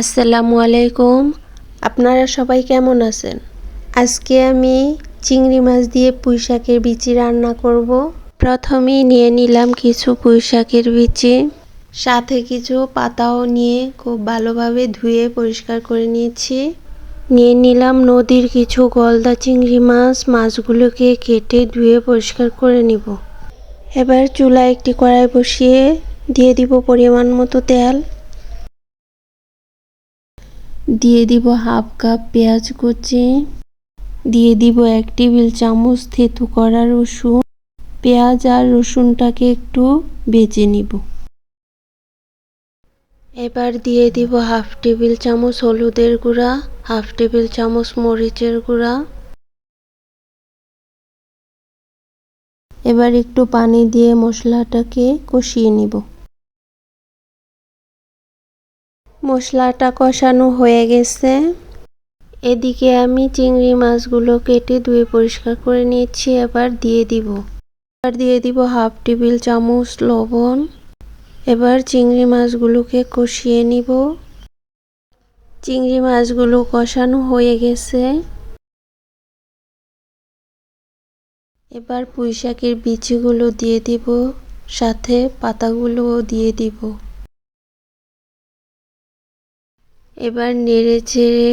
আসসালামু আলাইকুম। আপনারা সবাই কেমন আছেন? আজকে আমি চিংড়ি মাছ দিয়ে পুঁই শাকের বিচি রান্না করব। প্রথমেই নিয়ে নিলাম কিছু পুঁই শাকের বিচি, সাথে কিছু পাতাও নিয়ে খুব ভালোভাবে ধুয়ে পরিষ্কার করে নিয়েছি। নিয়ে নিলাম নদীর কিছু গলদা চিংড়ি মাছ, মাছগুলোকে কেটে ধুয়ে পরিষ্কার করে নিব। এবার চুলায় একটি কড়াই বসিয়ে দিয়ে দিব পরিমাণ মতো তেল। দিয়ে দিব হাফ কাপ পেঁয়াজ কুচি, দিয়ে দিব 1 টেবিল চামচ থেতু করা রসুন। পেঁয়াজ আর রসুনটাকে একটু ভেজে নিব। এবার দিয়ে দিব হাফ টেবিল চামচ হলুদের গুঁড়া, হাফ টেবিল চামচ মরিচের গুঁড়া। এবার একটু পানি দিয়ে মশলাটাকে কষিয়ে নিব। মশলাটা কষানো হয়ে গেছে। এদিকে আমি চিংড়ি মাছগুলো কেটে ধুয়ে পরিষ্কার করে নিয়েছি। এবার দিয়ে দিব হাফ টেবিল চামচ লবণ। এবার চিংড়ি মাছগুলোকে কষিয়ে নিব। চিংড়ি মাছগুলো কষানো হয়ে গেছে। এবার পুঁই শাকের বিচিগুলো দিয়ে দিব, সাথে পাতাগুলোও দিয়ে দিব। এবার নেড়ে চেড়ে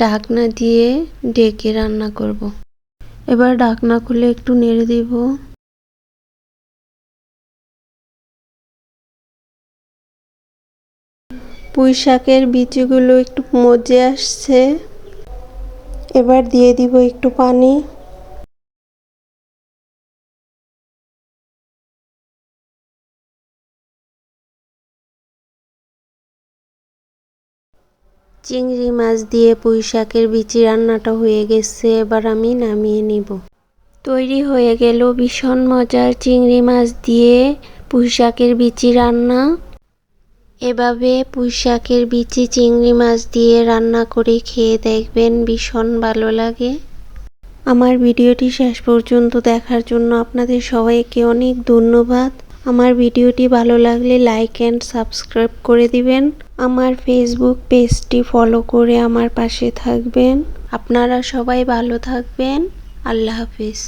ঢাকনা দিয়ে ঢেকে রান্না করব। এবার ঢাকনা খুলে একটু নেড়ে দিব। পুঁই শাকের বিচিগুলো একটু মজে আসছে। এবার দিয়ে দিব একটু পানি। চিংড়ি মাছ দিয়ে পুঁই শাকের বিচি রান্নাটা হয়ে গেছে। এবার আমি নামিয়ে নিব। তৈরি হয়ে গেল ভীষণ মজার চিংড়ি মাছ দিয়ে পুঁই শাকের বিচি রান্না। এভাবে পুঁই শাকের বিচি চিংড়ি মাছ দিয়ে রান্না করে খেয়ে দেখবেন, ভীষণ ভালো লাগে। আমার ভিডিওটি শেষ পর্যন্ত দেখার জন্য আপনাদের সবাইকে অনেক ধন্যবাদ। আমার ভিডিওটি ভালো লাগলে লাইক অ্যান্ড সাবস্ক্রাইব করে দিবেন। আমার ফেসবুক পেজটি ফলো করে আমার পাশে থাকবেন। আপনারা সবাই ভালো থাকবেন। আল্লাহ হাফিজ।